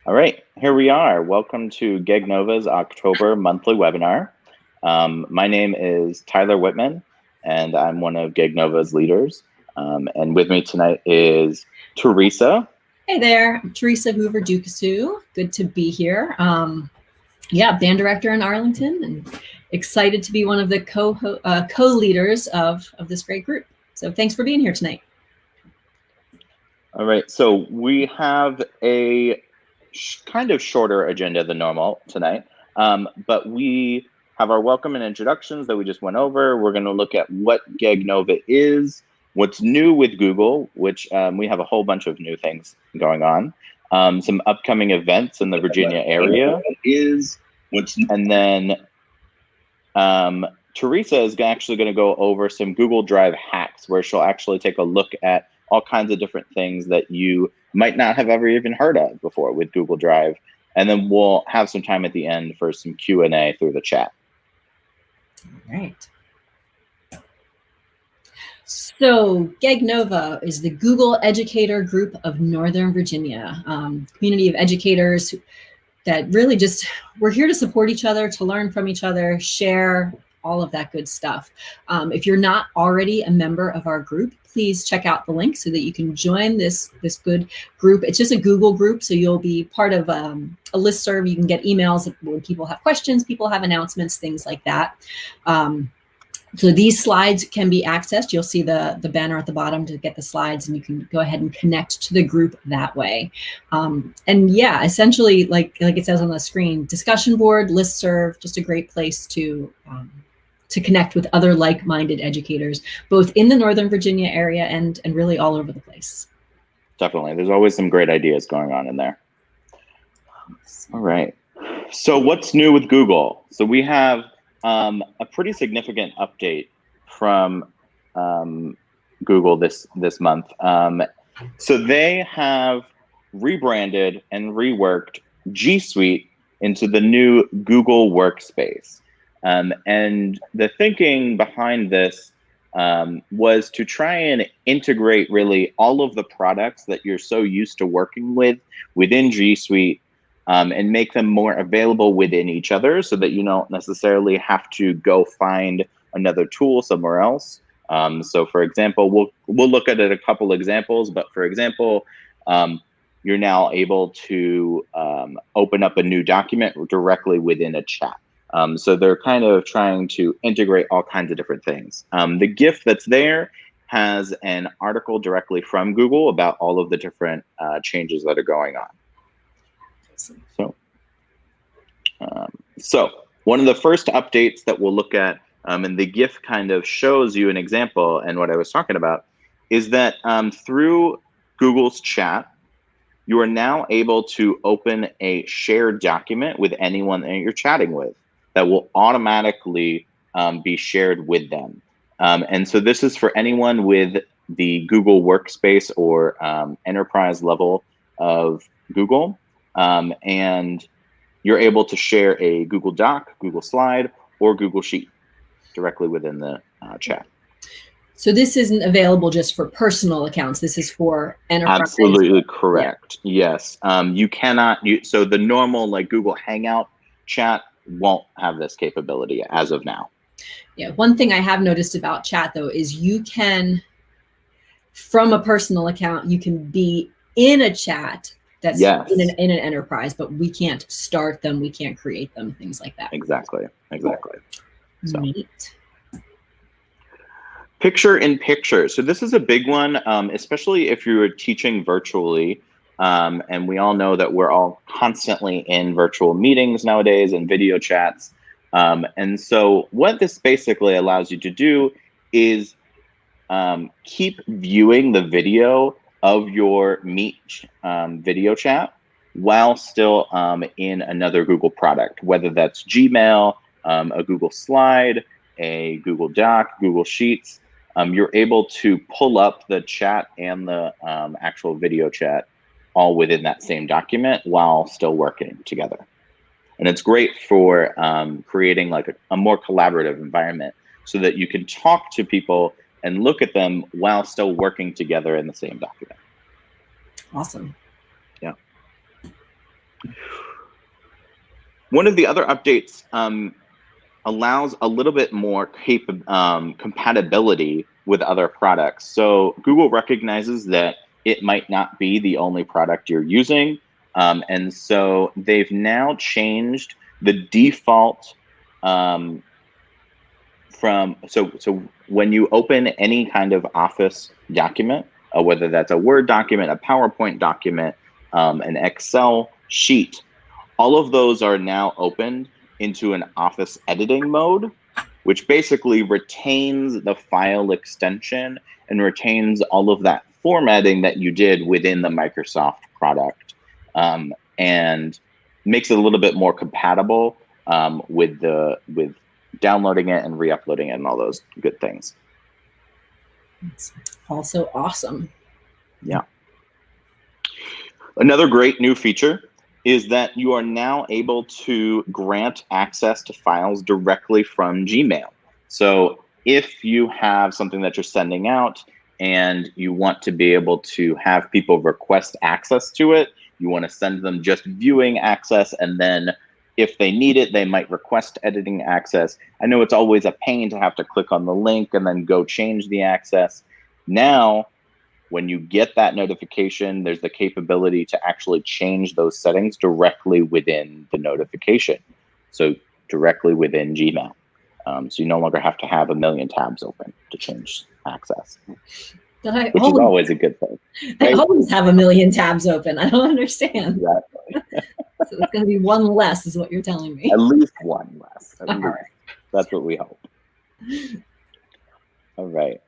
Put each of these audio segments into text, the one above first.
All right, here we are. Welcome to GEG NoVA's October monthly webinar. My name is Tyler Witman, and I'm one of GEG NoVA's leaders. And with me tonight is Theresa. Hey there, I'm Theresa Hoover Ducassoux. Good to be here. Band director in Arlington, and excited to be one of the co-leaders of this great group. So thanks for being here tonight. All right, so we have a kind of shorter agenda than normal tonight, but we have our welcome and introductions that we just went over. We're going to look at what GEG NoVA is, what's new with Google, which we have a whole bunch of new things going on, some upcoming events in the Virginia area, and then Theresa is actually going to go over some Google Drive hacks, where she'll actually take a look at all kinds of different things that you might not have ever even heard of before with Google Drive. And then we'll have some time at the end for some Q&A through the chat. All right. So GEG NoVA is the Google Educator Group of Northern Virginia, community of educators that really just, we're here to support each other, to learn from each other, share all of that good stuff. If you're not already a member of our group, please check out the link so that you can join this good group. It's just a Google group, so you'll be part of a listserv. You can get emails when people have questions, people have announcements, things like that. So these slides can be accessed. You'll see the banner at the bottom to get the slides, and you can go ahead and connect to the group that way. And yeah, essentially, like it says on the screen, discussion board, listserv, just a great place to connect with other like-minded educators, both in the Northern Virginia area and really all over the place. Definitely, there's always some great ideas going on in there. All right, so what's new with Google? So we have a pretty significant update from Google this month. So they have rebranded and reworked G Suite into the new Google Workspace. And the thinking behind this was to try and integrate really all of the products that you're so used to working with within G Suite, and make them more available within each other, so that you don't necessarily have to go find another tool somewhere else. So for example, we'll look at a couple examples, but for example, you're now able to open up a new document directly within a chat. So they're kind of trying to integrate all kinds of different things. The GIF that's there has an article directly from Google about all of the different changes that are going on. So one of the first updates that we'll look at, and the GIF kind of shows you an example, and what I was talking about, is that through Google's chat, you are now able to open a shared document with anyone that you're chatting with that will automatically be shared with them. And so this is for anyone with the Google Workspace or enterprise level of Google. And you're able to share a Google Doc, Google Slide, or Google Sheet directly within the chat. So this isn't available just for personal accounts. This is for enterprise. Absolutely correct. Yeah. Yes. You cannot. So the normal like Google Hangout chat won't have this capability as of now. Yeah. One thing I have noticed about chat though is you can, from a personal account, you can be in a chat that's in an enterprise, but we can't start them, we can't create them, things like that. Exactly. So. Neat. Picture in picture. So this is a big one, especially if you're teaching virtually. And we all know that we're all constantly in virtual meetings nowadays and video chats. And so what this basically allows you to do is keep viewing the video of your Meet video chat while still in another Google product, whether that's Gmail, a Google Slide, a Google Doc, Google Sheets. You're able to pull up the chat and the actual video chat all within that same document while still working together. And it's great for creating like a more collaborative environment so that you can talk to people and look at them while still working together in the same document. Awesome. Yeah. One of the other updates allows a little bit more compatibility with other products. So Google recognizes that it might not be the only product you're using. And so they've now changed the default so when you open any kind of Office document, whether that's a Word document, a PowerPoint document, an Excel sheet, all of those are now opened into an Office editing mode, which basically retains the file extension and retains all of that formatting that you did within the Microsoft product, and makes it a little bit more compatible with downloading it and re-uploading it and all those good things. It's also awesome. Yeah. Another great new feature is that you are now able to grant access to files directly from Gmail. So if you have something that you're sending out and you want to be able to have people request access to it, you want to send them just viewing access, and then if they need it, they might request editing access. I know it's always a pain to have to click on the link and then go change the access. Now, when you get that notification, there's the capability to actually change those settings directly within the notification. So directly within Gmail. So you no longer have to have a million tabs open to change access, which is always a good thing. Right? I always have a million tabs open. I don't understand. Exactly. So it's going to be one less is what you're telling me. At least one less. At least. That's what we hope. All right.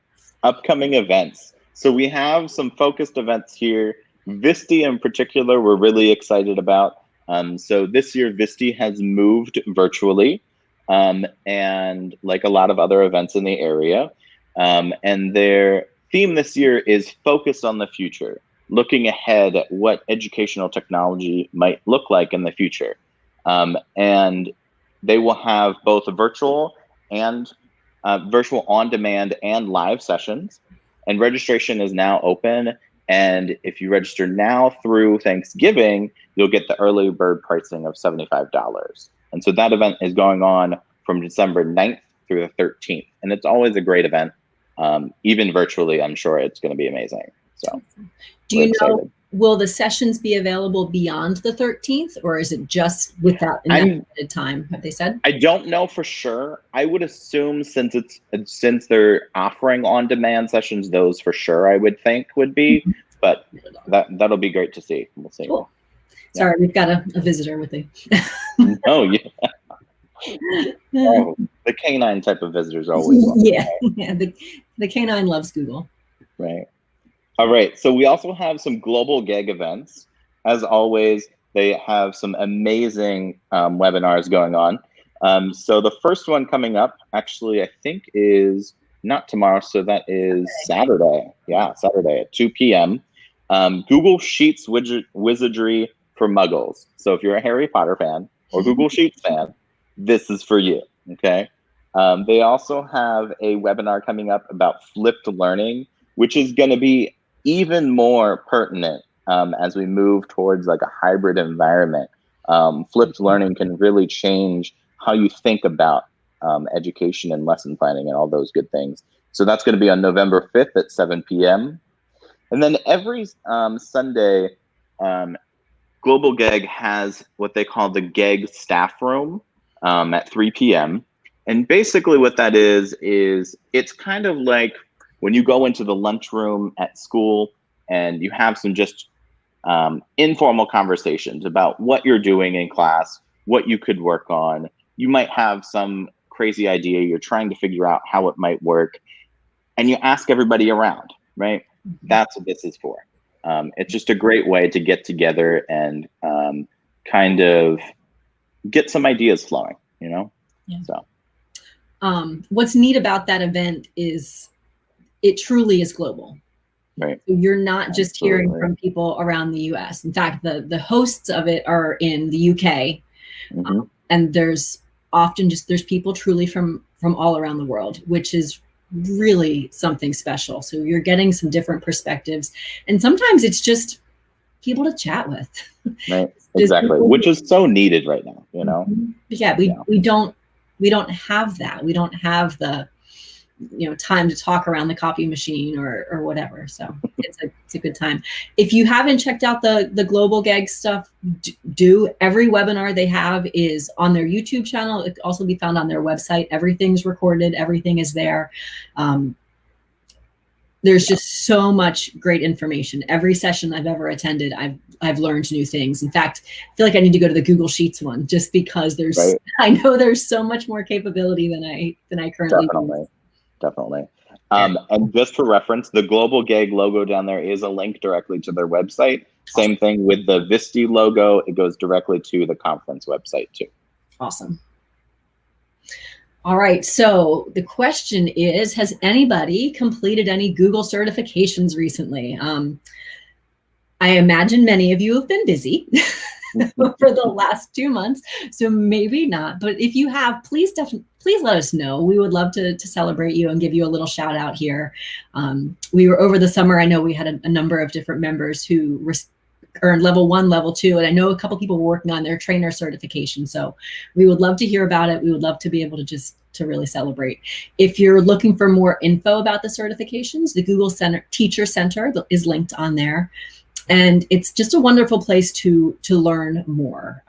Upcoming events. So we have some focused events here. Visti in particular, we're really excited about. So this year, Visti has moved virtually, and like a lot of other events in the area. And their theme this year is focused on the future, looking ahead at what educational technology might look like in the future. And they will have both a virtual and virtual on-demand and live sessions. And registration is now open. And if you register now through Thanksgiving, you'll get the early bird pricing of $75. And so that event is going on from December 9th through the 13th. And it's always a great event. Even virtually, I'm sure it's going to be amazing. So do you know, will the sessions be available beyond the 13th, or is it just with that limited time, have they said? I don't know for sure. I would assume since they're offering on-demand sessions, those for sure I would think would be, but that'll be great to see. We'll see. Cool. Yeah. Sorry, we've got a visitor with the Oh, yeah. Oh, the canine type of visitors always welcome. Yeah, the canine loves Google. Right. All right, so we also have some global GEG events. As always, they have some amazing webinars going on. So the first one coming up, actually, I think is not tomorrow, so that is Saturday. Yeah, Saturday at 2 p.m. Google Sheets Wizardry for Muggles. So if you're a Harry Potter fan or Google Sheets fan, this is for you, okay? They also have a webinar coming up about flipped learning, which is going to be even more pertinent as we move towards like a hybrid environment. Flipped learning can really change how you think about education and lesson planning and all those good things. So that's going to be on November 5th at 7 p.m. And then every Sunday, Global GEG has what they call the GEG staff room at 3 p.m. And basically what that is it's kind of like when you go into the lunchroom at school and you have some just informal conversations about what you're doing in class, what you could work on. You might have some crazy idea, you're trying to figure out how it might work, and you ask everybody around, right? That's what this is for. It's just a great way to get together and kind of get some ideas flowing, you know? Yeah. So. What's neat about that event is it truly is global. Right. So you're not just hearing from people around the US. In fact, the hosts of it are in the UK. Mm-hmm. And there's often there's people truly from all around the world, which is really something special. So you're getting some different perspectives. And sometimes it's just people to chat with. Right. Exactly. Which is so needed right now, you know? Yeah, we don't have that. We don't have the, time to talk around the copy machine or whatever. So it's a good time. If you haven't checked out the Global GEG stuff, do. Every webinar they have is on their YouTube channel. It can also be found on their website. Everything's recorded. Everything is there. There's just so much great information. Every session I've ever attended, I've learned new things. In fact, I feel like I need to go to the Google Sheets one just because I know there's so much more capability than I currently do. Definitely. And just for reference, the Global GEG logo down there is a link directly to their website. Same thing with the Visti logo. It goes directly to the conference website too. Awesome. All right, so the question is, has anybody completed any Google certifications recently? I imagine many of you have been busy for the last 2 months, so maybe not. But if you have, please let us know. We would love to celebrate you and give you a little shout out here. We were over the summer. I know we had a number of different members who earned level 1, level 2, and I know a couple people were working on their trainer certification. So we would love to hear about it. We would love to be able to really celebrate. If you're looking for more info about the certifications, the Google Teacher Center is linked on there. And it's just a wonderful place to learn more.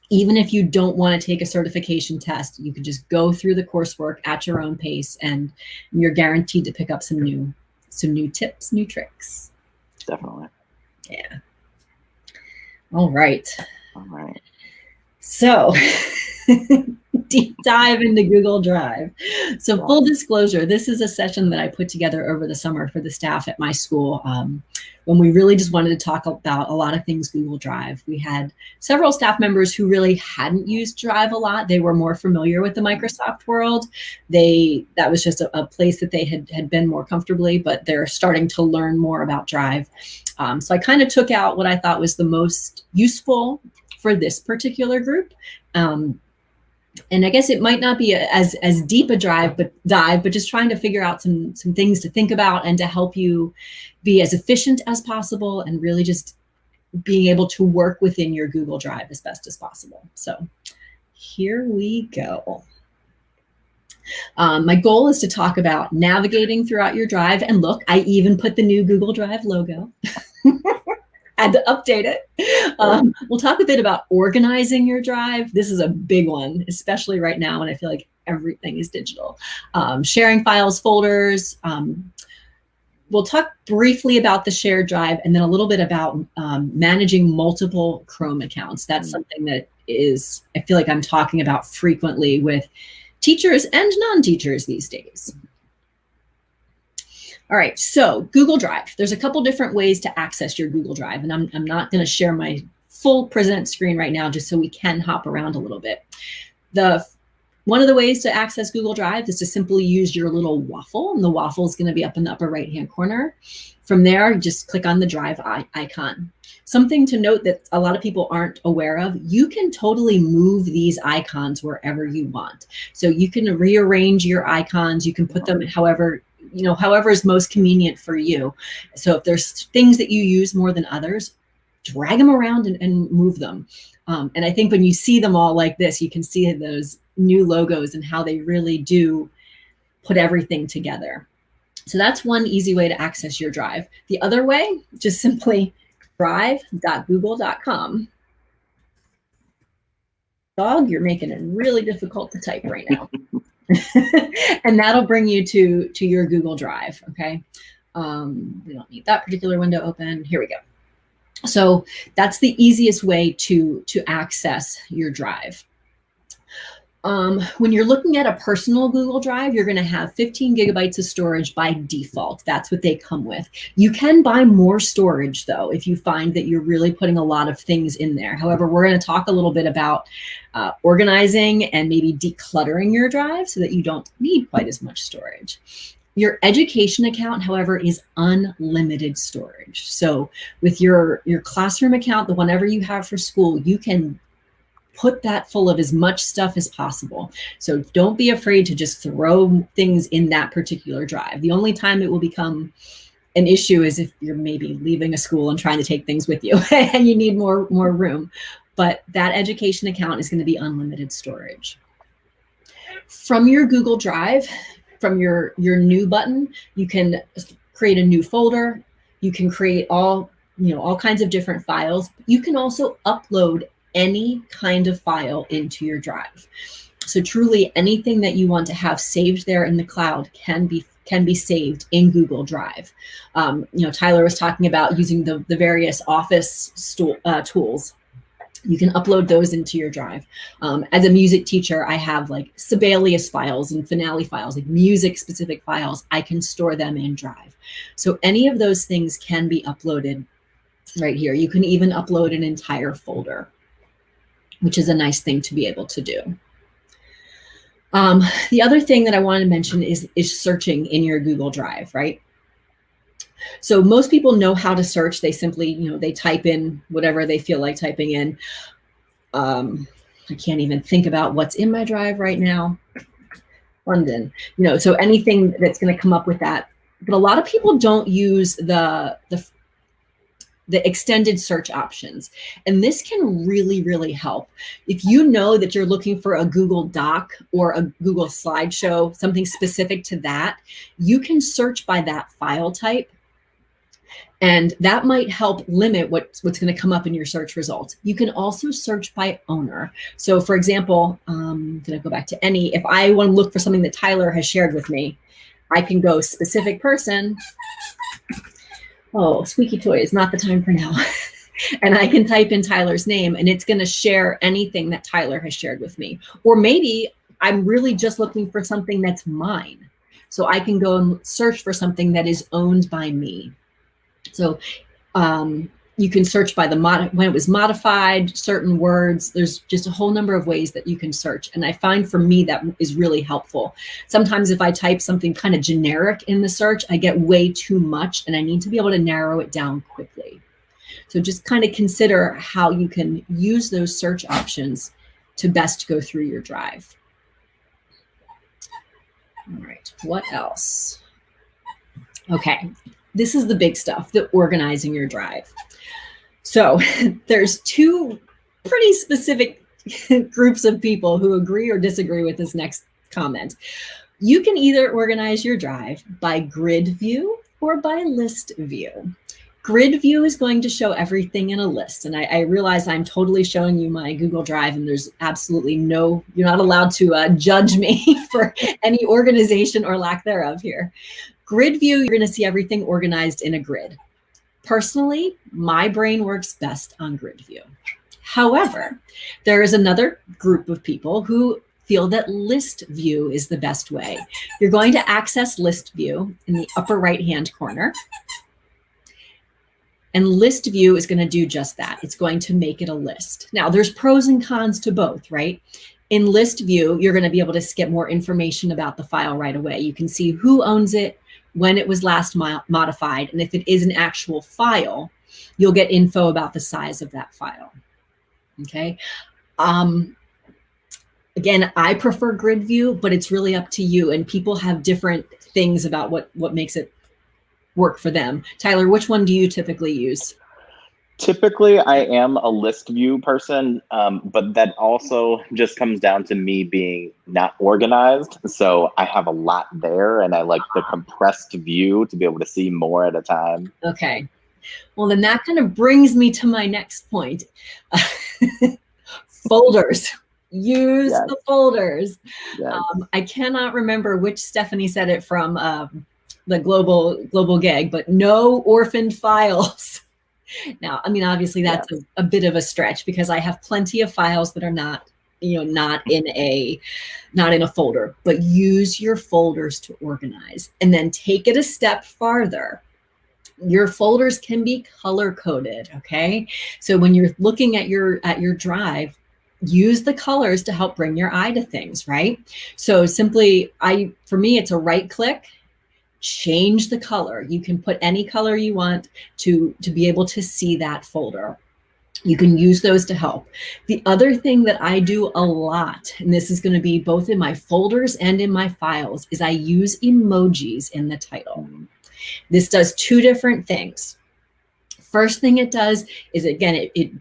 Even if you don't want to take a certification test, you can just go through the coursework at your own pace, and you're guaranteed to pick up some new tips, new tricks. Definitely. Yeah. All right. So deep dive into Google Drive. So full disclosure, this is a session that I put together over the summer for the staff at my school, when we really just wanted to talk about a lot of things Google Drive. We had several staff members who really hadn't used Drive a lot. They were more familiar with the Microsoft world. That was just a place that they had been more comfortably, but they're starting to learn more about Drive. So I kind of took out what I thought was the most useful for this particular group. And I guess it might not be as deep a dive, but just trying to figure out some things to think about and to help you be as efficient as possible and really just being able to work within your Google Drive as best as possible. So here we go. My goal is to talk about navigating throughout your Drive. And look, I even put the new Google Drive logo. Had to update it. We'll talk a bit about organizing your Drive. This is a big one, especially right now when I feel like everything is digital. Sharing files, folders. We'll talk briefly about the shared Drive, and then a little bit about managing multiple Chrome accounts. That's something that I feel like I'm talking about frequently with teachers and non-teachers these days. All right, so Google Drive. There's a couple different ways to access your Google Drive, and I'm not going to share my full present screen right now just so we can hop around a little bit. One of the ways to access Google Drive is to simply use your little waffle, and the waffle is going to be up in the upper right-hand corner. From there, just click on the Drive icon. Something to note that a lot of people aren't aware of, you can totally move these icons wherever you want. So you can rearrange your icons, you can put them however is most convenient for you. So if there's things that you use more than others, drag them around and move them. And I think when you see them all like this, you can see those new logos and how they really do put everything together. So that's one easy way to access your Drive. The other way, just simply drive.google.com. Dog, you're making it really difficult to type right now. And that'll bring you to your Google Drive, okay? We don't need that particular window open. Here we go. So that's the easiest way to access your Drive. When you're looking at a personal Google Drive, you're going to have 15 gigabytes of storage by default. That's what they come with. You can buy more storage, though, if you find that you're really putting a lot of things in there. However, we're going to talk a little bit about organizing and maybe decluttering your Drive so that you don't need quite as much storage. Your education account, however, is unlimited storage. So with your classroom account, the whenever you have for school, you can put that full of as much stuff as possible. So don't be afraid to just throw things in that particular Drive. The only time it will become an issue is if you're maybe leaving a school and trying to take things with you and you need more room. But that education account is going to be unlimited storage. From your Google Drive, from your new button, you can create a new folder. You can create all kinds of different files. You can also upload any kind of file into your drive. So truly anything that you want to have saved there in the cloud can be saved in Google Drive. Tyler was talking about using the various office tools. You can upload those into your drive. As a music teacher, I have like Sibelius files and Finale files, like music specific files. I can store them in Drive. So any of those things can be uploaded right here. You can even upload an entire folder, which is a nice thing to be able to do. The other thing that I want to mention is searching in your Google Drive, right? So most people know how to search. They simply, they type in whatever they feel like typing in. I can't even think about what's in my drive right now. London, so anything that's going to come up with that. But a lot of people don't use the extended search options. And this can really, really help. If you know that you're looking for a Google Doc or a Google slideshow, something specific to that, you can search by that file type. And that might help limit what's going to come up in your search results. You can also search by owner. So for example, I'm going to go back to any, if I want to look for something that Tyler has shared with me, I can go specific person. Oh, squeaky toy is not the time for now. And I can type in Tyler's name and it's going to share anything that Tyler has shared with me. Or maybe I'm really just looking for something that's mine. So I can go and search for something that is owned by me. So you can search by when it was modified, certain words. There's just a whole number of ways that you can search. And I find for me that is really helpful. Sometimes if I type something kind of generic in the search, I get way too much and I need to be able to narrow it down quickly. So just kind of consider how you can use those search options to best go through your drive. All right, what else? Okay. This is the big stuff, the organizing your drive. So there's two pretty specific groups of people who agree or disagree with this next comment. You can either organize your drive by grid view or by list view. Grid view is going to show everything in a list. And I realize I'm totally showing you my Google Drive and there's absolutely you're not allowed to judge me for any organization or lack thereof here. Grid view, you're going to see everything organized in a grid. Personally, my brain works best on grid view. However, there is another group of people who feel that list view is the best way. You're going to access list view in the upper right-hand corner. And list view is going to do just that. It's going to make it a list. Now, there's pros and cons to both, right? In list view, you're going to be able to get more information about the file right away. You can see who owns it, when it was last modified, and if it is an actual file, you'll get info about the size of that file. Okay. Again, I prefer grid view, but it's really up to you. And people have different things about what makes it work for them. Tyler, which one do you typically use? Typically, I am a list view person, but that also just comes down to me being not organized. So I have a lot there and I like the compressed view to be able to see more at a time. Okay. Well, then that kind of brings me to my next point. Folders. Use the folders. Yes. I cannot remember which Stephanie said it from the global GEG, but no orphaned files. Now, I mean, obviously that's a bit of a stretch because I have plenty of files that are not in a folder, but use your folders to organize and then take it a step farther. Your folders can be color coded. Okay. So when you're looking at your drive, use the colors to help bring your eye to things, right? So simply, for me, it's a right click. Change the color. You can put any color you want to be able to see that folder. You can use those to help. The other thing that I do a lot, and this is going to be both in my folders and in my files, is I use emojis in the title. This does two different things. First thing it does is, again, it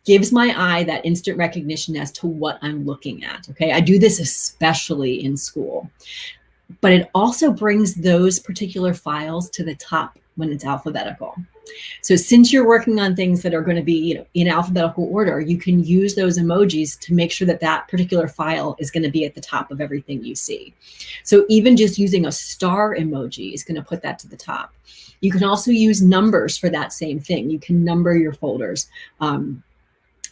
gives my eye that instant recognition as to what I'm looking at. Okay, I do this especially in school, but it also brings those particular files to the top when it's alphabetical. So since you're working on things that are going to be, in alphabetical order, you can use those emojis to make sure that that particular file is going to be at the top of everything you see. So even just using a star emoji is going to put that to the top. You can also use numbers for that same thing. You can number your folders.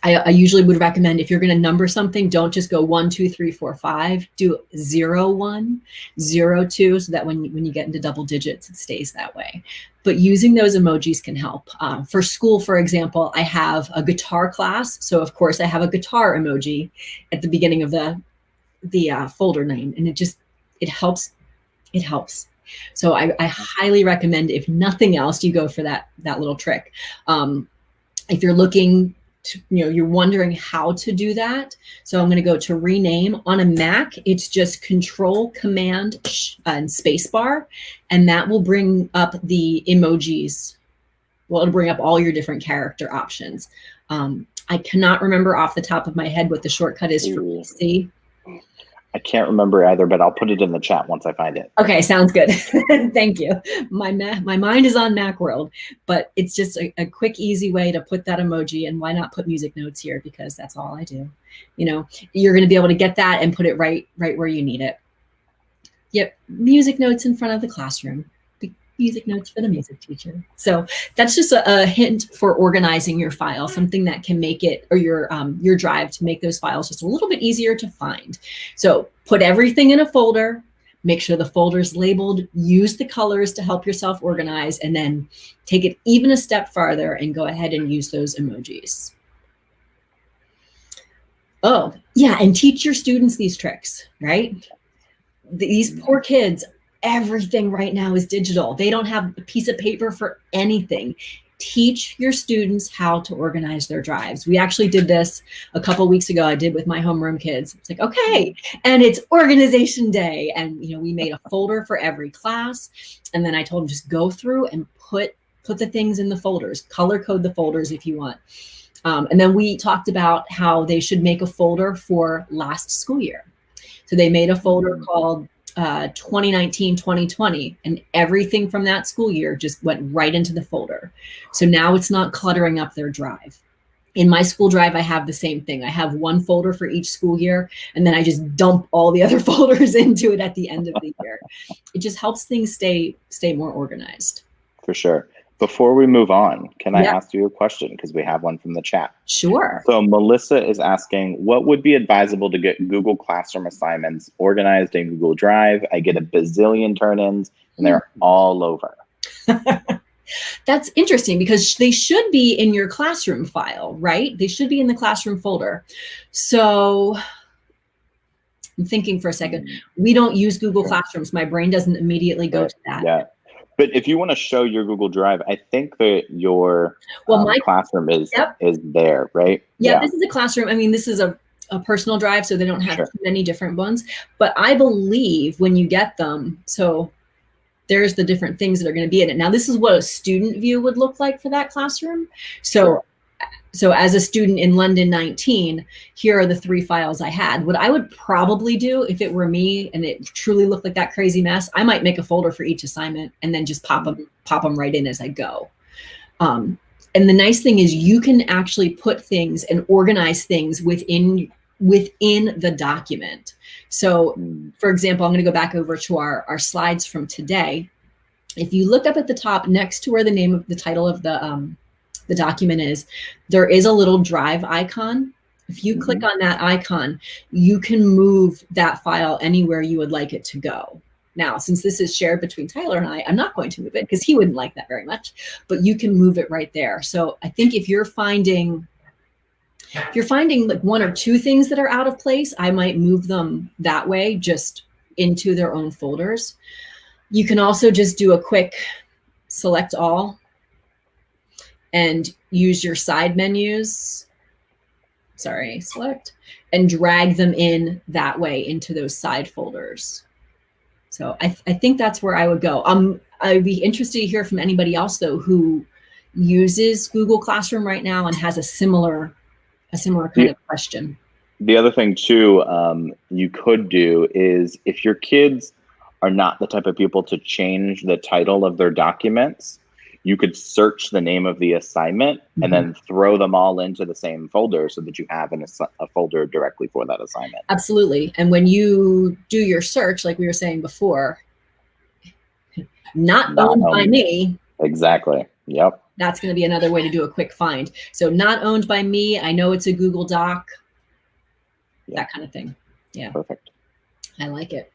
I usually would recommend, if you're going to number something, don't just go 1, 2, 3, 4, 5. Do 0, 1, 0, 2, so that when you get into double digits, it stays that way. But using those emojis can help. For school, for example, I have a guitar class, so of course I have a guitar emoji at the beginning of the folder name, and it helps. It helps. So I highly recommend, if nothing else, you go for that little trick. If you're looking to, you're wondering how to do that. So I'm going to go to rename. On a Mac, it's just Control, Command, and Spacebar, and that will bring up the emojis. Well, it'll bring up all your different character options. I cannot remember off the top of my head what the shortcut is for PC. I can't remember either, but I'll put it in the chat once I find it. Okay, sounds good. Thank you. My mind is on Macworld, but it's just a quick, easy way to put that emoji. And why not put music notes here? Because that's all I do. You're going to be able to get that and put it right where you need it. Yep, music notes in front of the classroom. Music notes for the music teacher. So that's just a hint for organizing your file, something that can make it, or your drive, to make those files just a little bit easier to find. So put everything in a folder, make sure the folder's labeled, use the colors to help yourself organize, and then take it even a step farther and go ahead and use those emojis. Oh, yeah, and teach your students these tricks, right? These poor kids, everything right now is digital. They don't have a piece of paper for anything. Teach your students how to organize their drives. We actually did this a couple weeks ago. I did with my homeroom kids. It's like, okay, and it's organization day. And we made a folder for every class. And then I told them, just go through and put the things in the folders, color code the folders if you want. And then we talked about how they should make a folder for last school year. So they made a folder called 2019-2020, and everything from that school year just went right into the folder. So now it's not cluttering up their drive. In my school drive, I have the same thing. I have one folder for each school year, and then I just dump all the other folders into it at the end of the year. It just helps things stay more organized. For sure. Before we move on, can I ask you a question? Because we have one from the chat. Sure. So Melissa is asking, what would be advisable to get Google Classroom assignments organized in Google Drive? I get a bazillion turn-ins, and they're all over. That's interesting, because they should be in your classroom file, right? They should be in the classroom folder. So I'm thinking for a second. We don't use Google Classrooms. My brain doesn't immediately go to that. Yeah. But if you want to show your Google Drive, I think that your my classroom is there, right? Yeah, this is a classroom. I mean, this is a personal drive, so they don't have too many different ones. But I believe when you get them, so there's the different things that are going to be in it. Now, this is what a student view would look like for that classroom. So as a student in London 19, here are the 3 files I had. What I would probably do if it were me and it truly looked like that crazy mess, I might make a folder for each assignment and then just pop them right in as I go. And the nice thing is you can actually put things and organize things within the document. So for example, I'm going to go back over to our slides from today. If you look up at the top next to where the name of the title of the document is, there is a little drive icon. If you click on that icon, you can move that file anywhere you would like it to go. Now, since this is shared between Tyler and I'm not going to move it because he wouldn't like that very much, but you can move it right there. So I think if you're finding like 1 or 2 things that are out of place, I might move them that way, just into their own folders. You can also just do a quick select all and use your side menus, select, and drag them in that way into those side folders. So I think that's where I would go. I'd be interested to hear from anybody else though who uses Google Classroom right now and has a similar kind of question. The other thing too, you could do is if your kids are not the type of people to change the title of their documents, you could search the name of the assignment and then throw them all into the same folder so that you have a folder directly for that assignment. Absolutely. And when you do your search, like we were saying before, not owned by me. Exactly. Yep. That's going to be another way to do a quick find. So not owned by me. I know it's a Google Doc. That kind of thing. Yeah. Perfect. I like it.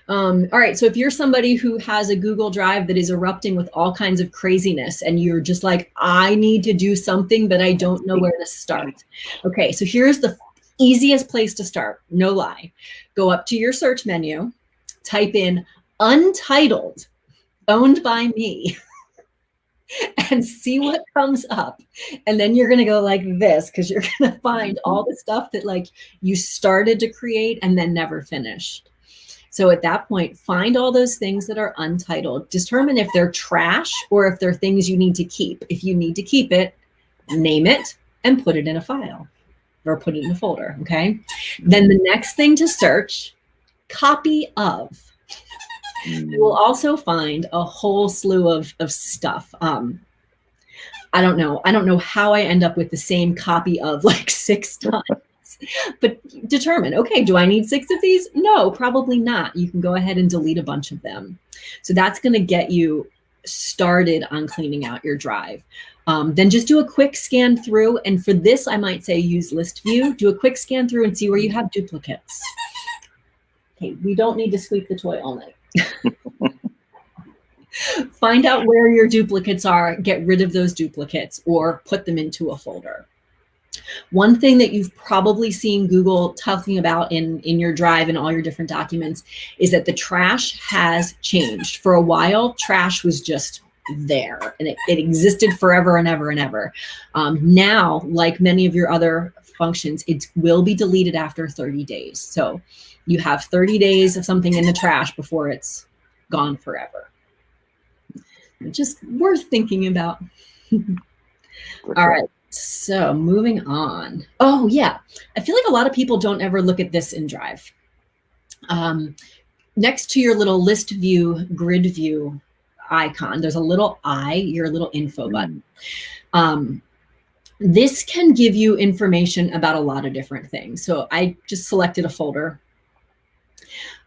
All right. So if you're somebody who has a Google Drive that is erupting with all kinds of craziness and you're just like, I need to do something, but I don't know where to start. Okay. So here's the easiest place to start. No lie. Go up to your search menu, type in Untitled, owned by me, and see what comes up. And then you're going to go like this, because you're going to find all the stuff that like you started to create and then never finished. So at that point, find all those things that are untitled. Determine if they're trash or if they're things you need to keep. If you need to keep it, name it and put it in a file or put it in a folder, okay? Then the next thing to search, copy of. You will also find a whole slew of stuff. I don't know how I end up with the same copy of like 6 times. But determine, okay, do I need 6 of these? No, probably not. You can go ahead and delete a bunch of them. So that's going to get you started on cleaning out your drive. Then just do a quick scan through. And for this, I might say use list view. Do a quick scan through and see where you have duplicates. Okay, we don't need to sweep the toy all night. Find out where your duplicates are, get rid of those duplicates, or put them into a folder. One thing that you've probably seen Google talking about in your drive and all your different documents is that the trash has changed. For a while, trash was just there and it existed forever and ever and ever. Now, like many of your other functions, it will be deleted after 30 days. So you have 30 days of something in the trash before it's gone forever. Just worth thinking about. All right. So moving on. Oh yeah. I feel like a lot of people don't ever look at this in Drive. Next to your little list view, grid view icon, there's a little eye, your little info button. This can give you information about a lot of different things. So I just selected a folder.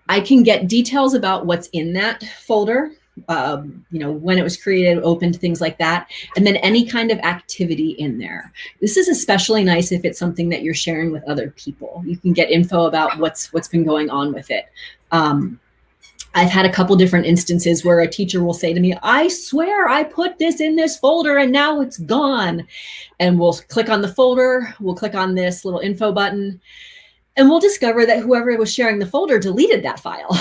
I can get details about what's in that folder. When it was created, opened, things like that, and then any kind of activity in there. This is especially nice if it's something that you're sharing with other people. You can get info about what's been going on with it. I've had a couple different instances where a teacher will say to me, I swear I put this in this folder and now it's gone. And we'll click on the folder, we'll click on this little info button, and we'll discover that whoever was sharing the folder deleted that file.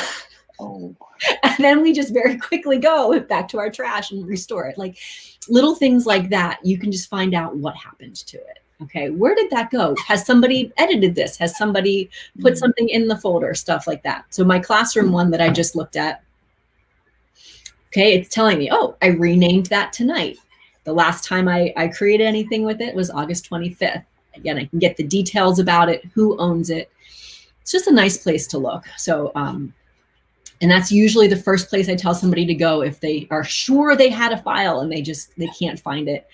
Oh. And then we just very quickly go back to our trash and restore it. Like little things like that, you can just find out what happened to it. Okay, where did that go? Has somebody edited this? Has somebody put something in the folder? Stuff like that. So my classroom one that I just looked at, okay, it's telling me, oh, I renamed that tonight. The last time I created anything with it was August 25th. Again, I can get the details about it, who owns it. It's just a nice place to look. So, and that's usually the first place I tell somebody to go if they are sure they had a file and they can't find it.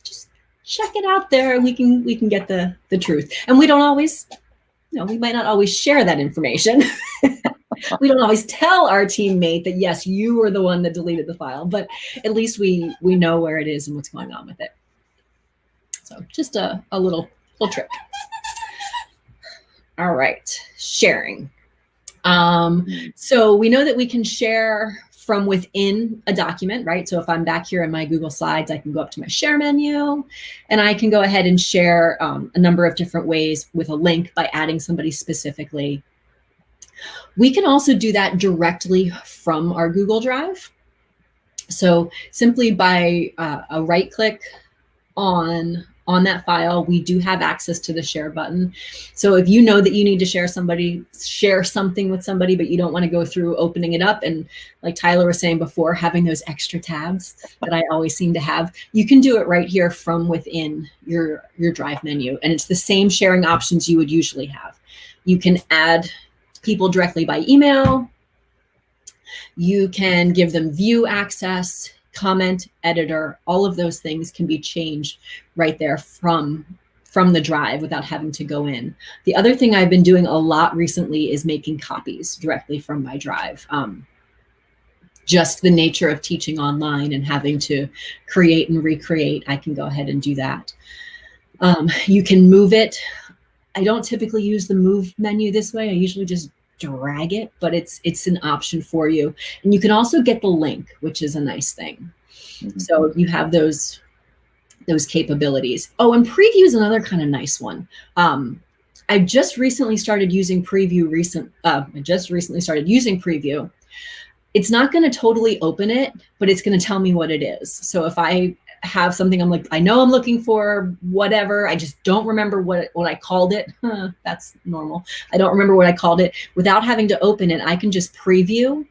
Just check it out there. We can get the truth. And we don't always, we might not always share that information. We don't always tell our teammate that, yes, you were the one that deleted the file, but at least we know where it is and what's going on with it. So just a little trick. All right, sharing. So we know that we can share from within a document, right? So if I'm back here in my Google Slides, I can go up to my share menu and I can go ahead and share a number of different ways with a link by adding somebody specifically. We can also do that directly from our Google Drive. So simply by a right click on on that file, we do have access to the share button. So if you know that you need to share something with somebody, but you don't want to go through opening it up, and like Tyler was saying before, having those extra tabs that I always seem to have, you can do it right here from within your Drive menu. And it's the same sharing options you would usually have. You can add people directly by email. You can give them view access, comment, editor. All of those things can be changed right there from the Drive without having to go in. The other thing I've been doing a lot recently is making copies directly from my Drive. Just the nature of teaching online and having to create and recreate, I can go ahead and do that. You can move it. I don't typically use the move menu this way. I usually just drag it, but it's an option for you. And you can also get the link, which is a nice thing. So you have those capabilities. Oh, and preview is another kind of nice one. I just recently started using preview. It's not going to totally open it, but it's going to tell me what it is. So if I have something I know I'm looking for, whatever, I just don't remember what I called it. That's normal. I don't remember what I called it. Without having to open it, I can just preview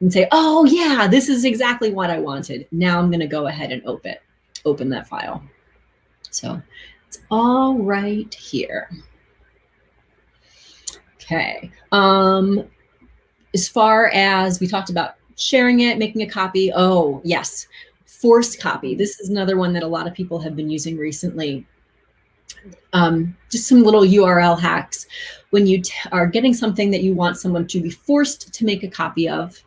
and say, oh yeah, this is exactly what I wanted. Now I'm going to go ahead and open that file. So it's all right here. Okay. As far as we talked about sharing it, making a copy. Oh yes. Forced copy. This is another one that a lot of people have been using recently. Just some little URL hacks. When you are getting something that you want someone to be forced to make a copy of,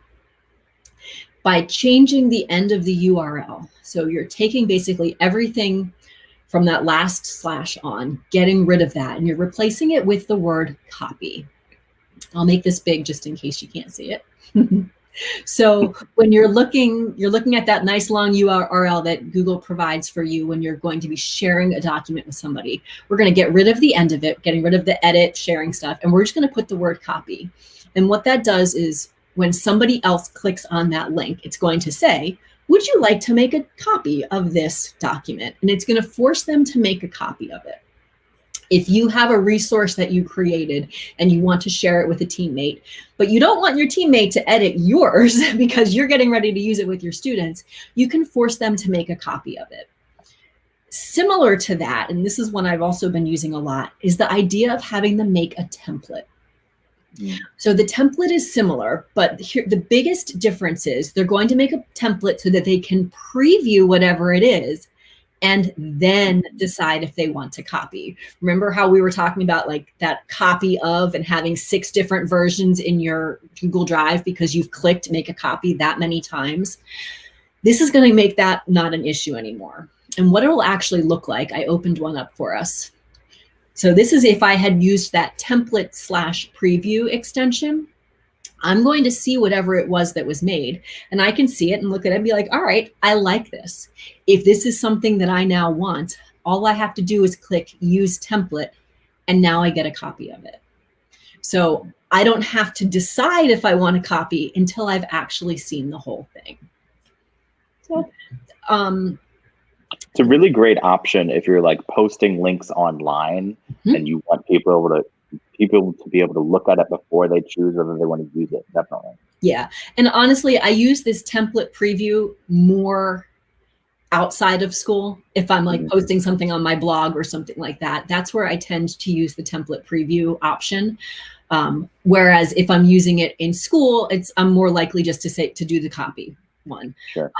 by changing the end of the URL. So you're taking basically everything from that last slash on, getting rid of that, and you're replacing it with the word copy. I'll make this big just in case you can't see it. So when you're looking at that nice long URL that Google provides for you when you're going to be sharing a document with somebody, we're going to get rid of the end of it, getting rid of the edit, sharing stuff, and we're just going to put the word copy. And what that does is when somebody else clicks on that link, it's going to say, would you like to make a copy of this document? And it's going to force them to make a copy of it. If you have a resource that you created and you want to share it with a teammate, but you don't want your teammate to edit yours because you're getting ready to use it with your students, you can force them to make a copy of it. Similar to that, and this is one I've also been using a lot, is the idea of having them make a template. So the template is similar, but here, the biggest difference is they're going to make a template so that they can preview whatever it is and then decide if they want to copy. Remember how we were talking about like that copy of and having 6 different versions in your Google Drive because you've clicked make a copy that many times? This is going to make that not an issue anymore. And what it will actually look like, I opened one up for us. So this is if I had used that template / preview extension. I'm going to see whatever it was that was made, and I can see it and look at it and be like, all right, I like this. If this is something that I now want, all I have to do is click use template, and now I get a copy of it. So I don't have to decide if I want a copy until I've actually seen the whole thing. So, it's a really great option if you're like posting links online and you want people to be able to look at it before they choose whether they want to use it. Definitely. Yeah. And honestly, I use this template preview more outside of school. If I'm like posting something on my blog or something like that, that's where I tend to use the template preview option. Whereas if I'm using it in school, I'm more likely just to do the copy one. Sure.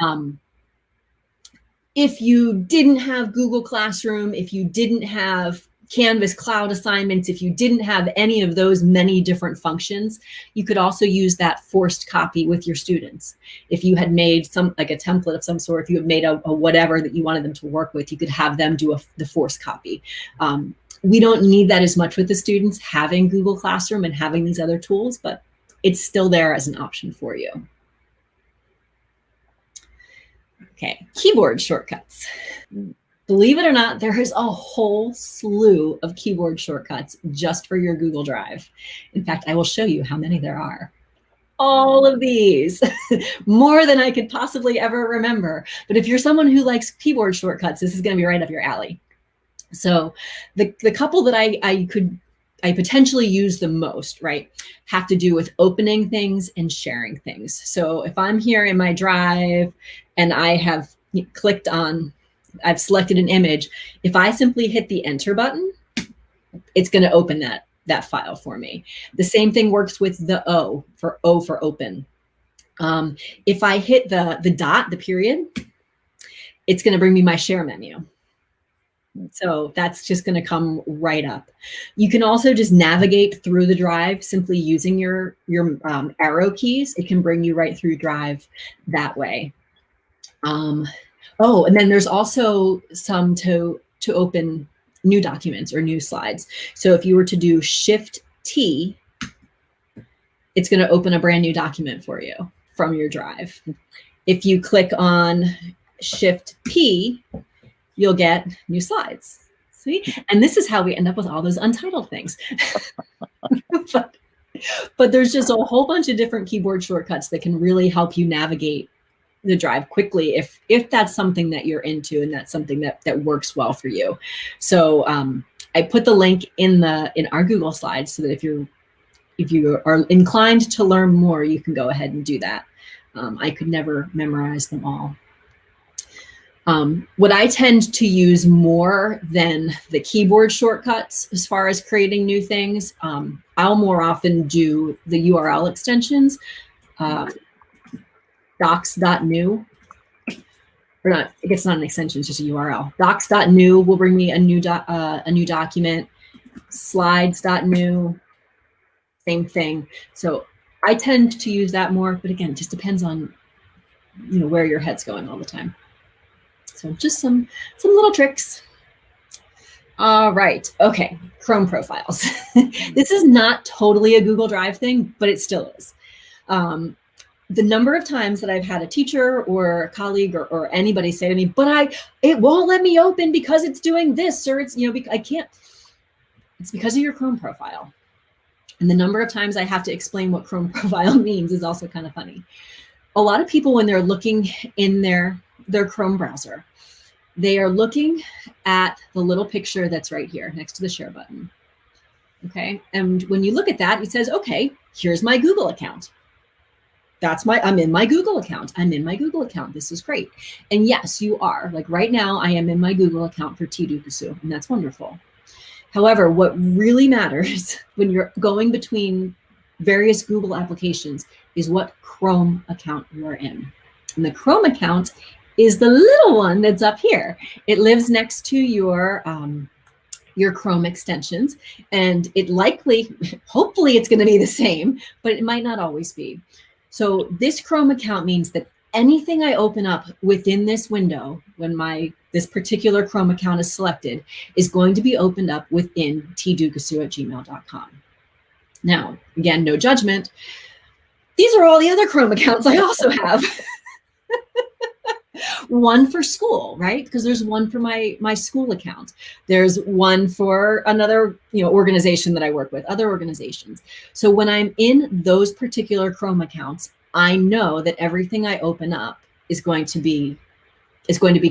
If you didn't have Google Classroom, if you didn't have Canvas cloud assignments, if you didn't have any of those many different functions, you could also use that forced copy with your students. If you had made like a template of some sort, if you had made a whatever that you wanted them to work with, you could have them do the forced copy. We don't need that as much with the students having Google Classroom and having these other tools, but it's still there as an option for you. Okay, keyboard shortcuts. Believe it or not, there is a whole slew of keyboard shortcuts just for your Google Drive. In fact, I will show you how many there are. All of these, more than I could possibly ever remember. But if you're someone who likes keyboard shortcuts, this is going to be right up your alley. So the couple that I potentially use the most, right, have to do with opening things and sharing things. So if I'm here in my drive and I have clicked on, I've selected an image, if I simply hit the enter button, it's going to open that file for me. The same thing works with the O for open. If I hit the dot, the period, it's going to bring me my share menu. So that's just going to come right up. You can also just navigate through the drive simply using your arrow keys. It can bring you right through Drive that way. Oh, and then there's also some to open new documents or new slides. So if you were to do Shift T, it's going to open a brand new document for you from your drive. If you click on Shift P, you'll get new slides. See? And this is how we end up with all those untitled things. but there's just a whole bunch of different keyboard shortcuts that can really help you navigate the drive quickly if that's something that you're into and that's something that works well for you. So I put the link in our Google Slides so that if you are inclined to learn more, you can go ahead and do that. I could never memorize them all. What I tend to use more than the keyboard shortcuts as far as creating new things, I'll more often do the URL extensions. Docs.new, or not, I guess not an extension, it's just a URL. Docs.new will bring me a new document. Slides.new, same thing. So I tend to use that more, but again, it just depends on where your head's going all the time. So just some little tricks. All right, okay, Chrome profiles. This is not totally a Google Drive thing, but it still is. The number of times that I've had a teacher or a colleague or anybody say to me, but it won't let me open because it's doing this, or it's, I can't. It's because of your Chrome profile. And the number of times I have to explain what Chrome profile means is also kind of funny. A lot of people, when they're looking in their Chrome browser, they are looking at the little picture that's right here next to the share button. Okay. And when you look at that, it says, okay, here's my Google account. I'm in my Google account. I'm in my Google account. This is great. And yes, you are. Like right now, I am in my Google account for Ducassoux, and that's wonderful. However, what really matters when you're going between various Google applications is what Chrome account you are in. And the Chrome account is the little one that's up here. It lives next to your Chrome extensions, and it hopefully it's going to be the same, but it might not always be. So this Chrome account means that anything I open up within this window, when this particular Chrome account is selected, is going to be opened up within tducassoux@gmail.com. Now, again, no judgment. These are all the other Chrome accounts I also have. One for school, right? Because there's one for my school account. There's one for another organization that I work with, other organizations. So when I'm in those particular Chrome accounts, I know that everything I open up is going to be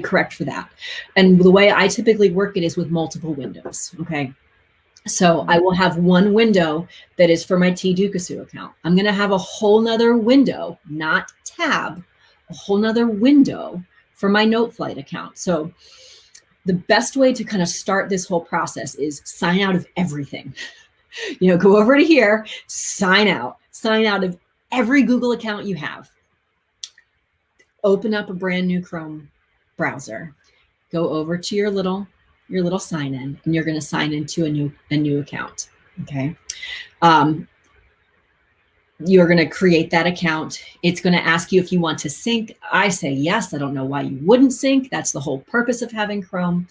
correct for that. And the way I typically work it is with multiple windows. Okay. So I will have one window that is for my Ducassoux account. I'm going to have a whole nother window, not tab, a whole nother window for my Noteflight account. So the best way to kind of start this whole process is sign out of everything. Go over to here, sign out of every Google account you have. Open up a brand new Chrome browser. Go over to your little sign in, and you're going to sign into a new account. Okay. You're going to create that account. It's going to ask you if you want to sync. I say yes. I don't know why you wouldn't sync. That's the whole purpose of having Chrome.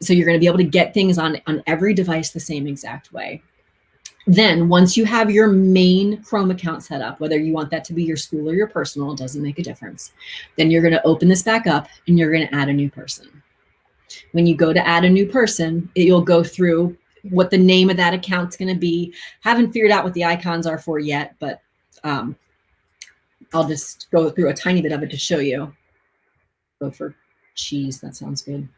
So you're going to be able to get things on every device the same exact way. Then once you have your main Chrome account set up, whether you want that to be your school or your personal, it doesn't make a difference. Then you're going to open this back up and you're going to add a new person. When you go to add a new person, you'll go through what the name of that account's going to be. Haven't figured out what the icons are for yet, but I'll just go through a tiny bit of it to show you. Go for cheese. That sounds good.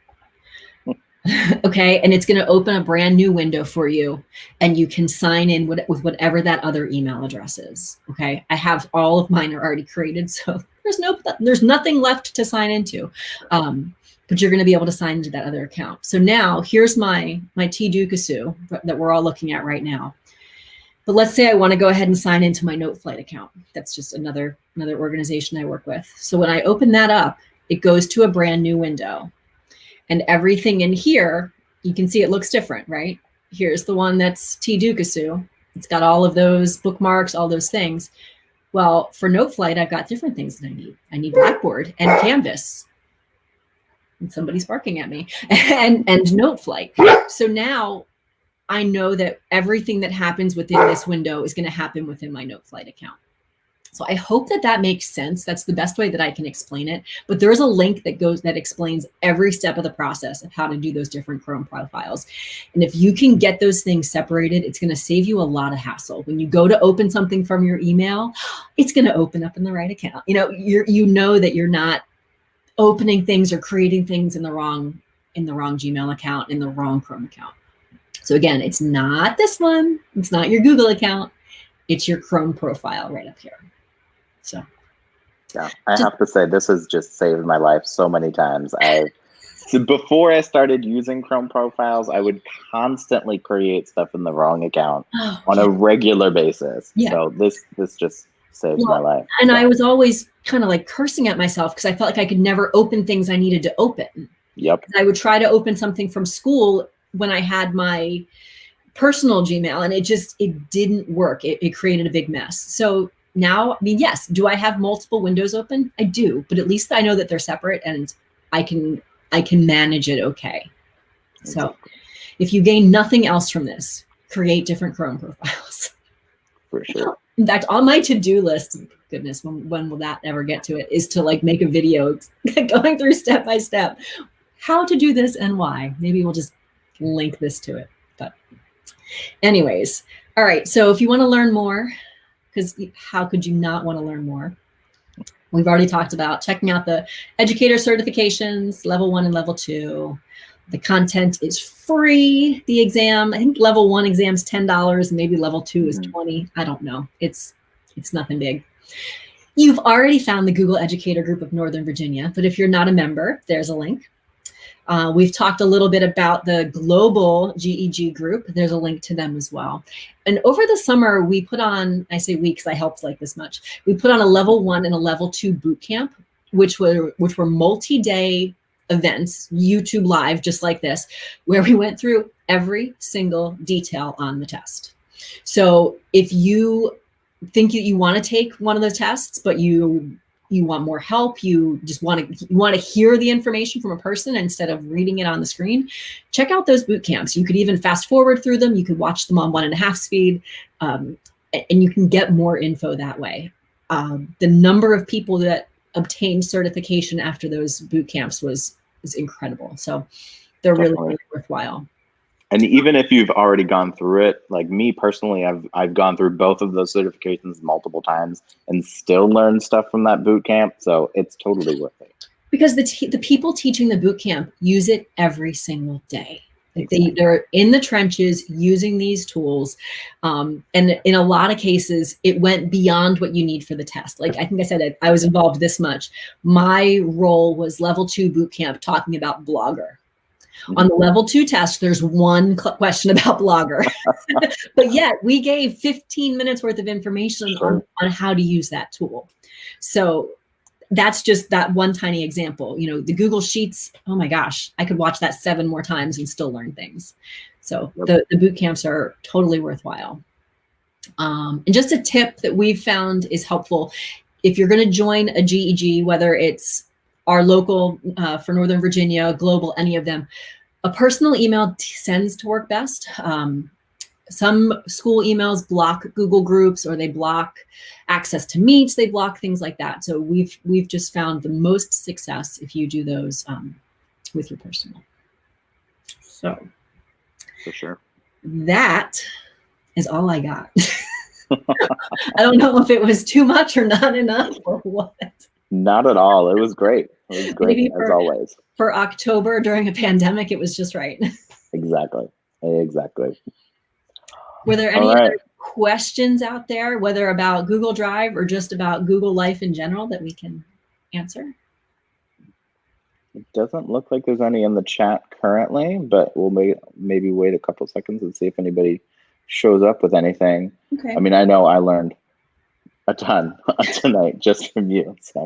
Okay, and it's going to open a brand new window for you, and you can sign in with whatever that other email address is. Okay, I have all of mine are already created, so there's nothing left to sign into, but you're going to be able to sign into that other account. So now here's my Ducassoux that we're all looking at right now. But let's say I want to go ahead and sign into my NoteFlight account. That's just another organization I work with. So when I open that up, it goes to a brand new window. And everything in here, you can see it looks different, right? Here's the one that's Ducassoux. It's got all of those bookmarks, all those things. Well, for NoteFlight, I've got different things that I need. I need Blackboard and Canvas. And somebody's barking at me. and NoteFlight. So now I know that everything that happens within this window is going to happen within my NoteFlight account. So I hope that makes sense. That's the best way that I can explain it. But there's a link that explains every step of the process of how to do those different Chrome profiles. And if you can get those things separated, it's going to save you a lot of hassle. When you go to open something from your email, it's going to open up in the right account. You know that you're not opening things or creating things in the wrong Gmail account, in the wrong Chrome account. So again, it's not this one. It's not your Google account. It's your Chrome profile right up here. So, yeah, I have to say this has just saved my life so many times. Before I started using Chrome profiles, I would constantly create stuff in the wrong account on a regular basis. Yeah. So this just saves my life. And yeah. I was always kind of like cursing at myself because I felt like I could never open things I needed to open. Yep. I would try to open something from school when I had my personal Gmail, and it didn't work. It created a big mess. So now, I mean, yes, do I have multiple windows open? I do, but at least I know that they're separate and I can manage it okay. So if you gain nothing else from this, create different Chrome profiles. For sure. In fact, on my to-do list, goodness, when will that ever get to it, is to like make a video going through step by step how to do this and why. Maybe we'll just link this to it. But anyways, all right. So if you want to learn more, because how could you not want to learn more? We've already talked about checking out the educator certifications, level 1 and level 2. The content is free. The exam, I think level 1 exam's $10, and maybe level 2 is $20. I don't know. It's nothing big. You've already found the Google Educator Group of Northern Virginia, but if you're not a member, there's a link. We've talked a little bit about the global GEG group. There's a link to them as well. And over the summer, we put on, I say we because I helped like this much, we put on a level 1 and a level 2 boot camp, which were multi-day events, YouTube live, just like this, where we went through every single detail on the test. So if you think you want to take one of the tests, but you want more help, you want to hear the information from a person instead of reading it on the screen, check out those boot camps. You could even fast forward through them. You could watch them on 1.5 speed, and you can get more info that way. The number of people that obtained certification after those boot camps was incredible. So they're really worthwhile. And even if you've already gone through it, like me personally, I've gone through both of those certifications multiple times and still learned stuff from that boot camp. So it's totally worth it. Because the people teaching the boot camp use it every single day. Like they're in the trenches using these tools. And in a lot of cases, it went beyond what you need for the test. Like I think I said, I was involved this much. My role was level 2 boot camp talking about Blogger. On the level 2 test, there's one question about Blogger, but yet we gave 15 minutes worth of information on how to use that tool. So that's just that one tiny example. The Google Sheets, oh my gosh, I could watch that 7 more times and still learn things. So the boot camps are totally worthwhile. And just a tip that we've found is helpful. If you're going to join a GEG, whether it's our local for Northern Virginia, global, any of them, a personal email tends to work best. Some school emails block Google Groups, or they block access to Meets, they block things like that. So we've just found the most success if you do those with your personal. So for sure. That is all I got. I don't know if it was too much or not enough or what. Not at all. It was great. It was great, Maybe as always. for October during a pandemic, it was just right. Exactly. Exactly. Were there any other questions out there, whether about Google Drive or just about Google Life in general, that we can answer? It doesn't look like there's any in the chat currently, but we'll maybe wait a couple seconds and see if anybody shows up with anything. Okay. I mean, I know I learned a ton tonight just from you. So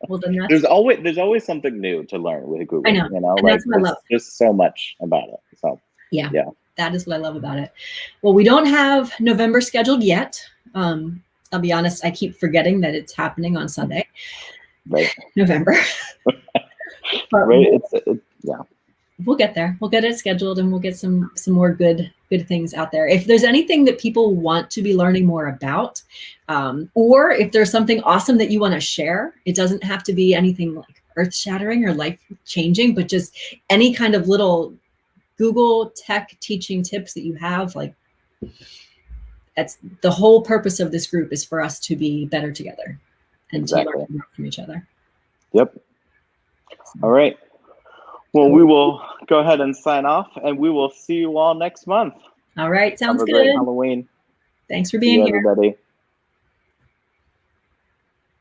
Well, then there's always something new to learn with Google. I know. You know, And like that's what I love. there's so much about it. So yeah, that is what I love about it. Well, we don't have November scheduled yet. I'll be honest, I keep forgetting that it's happening on Sunday. Right. November. But right. Yeah. We'll get there. We'll get it scheduled, and we'll get some more good things out there. If there's anything that people want to be learning more about, or if there's something awesome that you want to share, it doesn't have to be anything like earth-shattering or life-changing, but just any kind of little Google tech teaching tips that you have. Like, that's the whole purpose of this group, is for us to be better together and to learn more from each other. Yep. All right. Well, we will go ahead and sign off, and we will see you all next month. All right. Sounds good. Have a great Halloween. Thanks for being here. Everybody.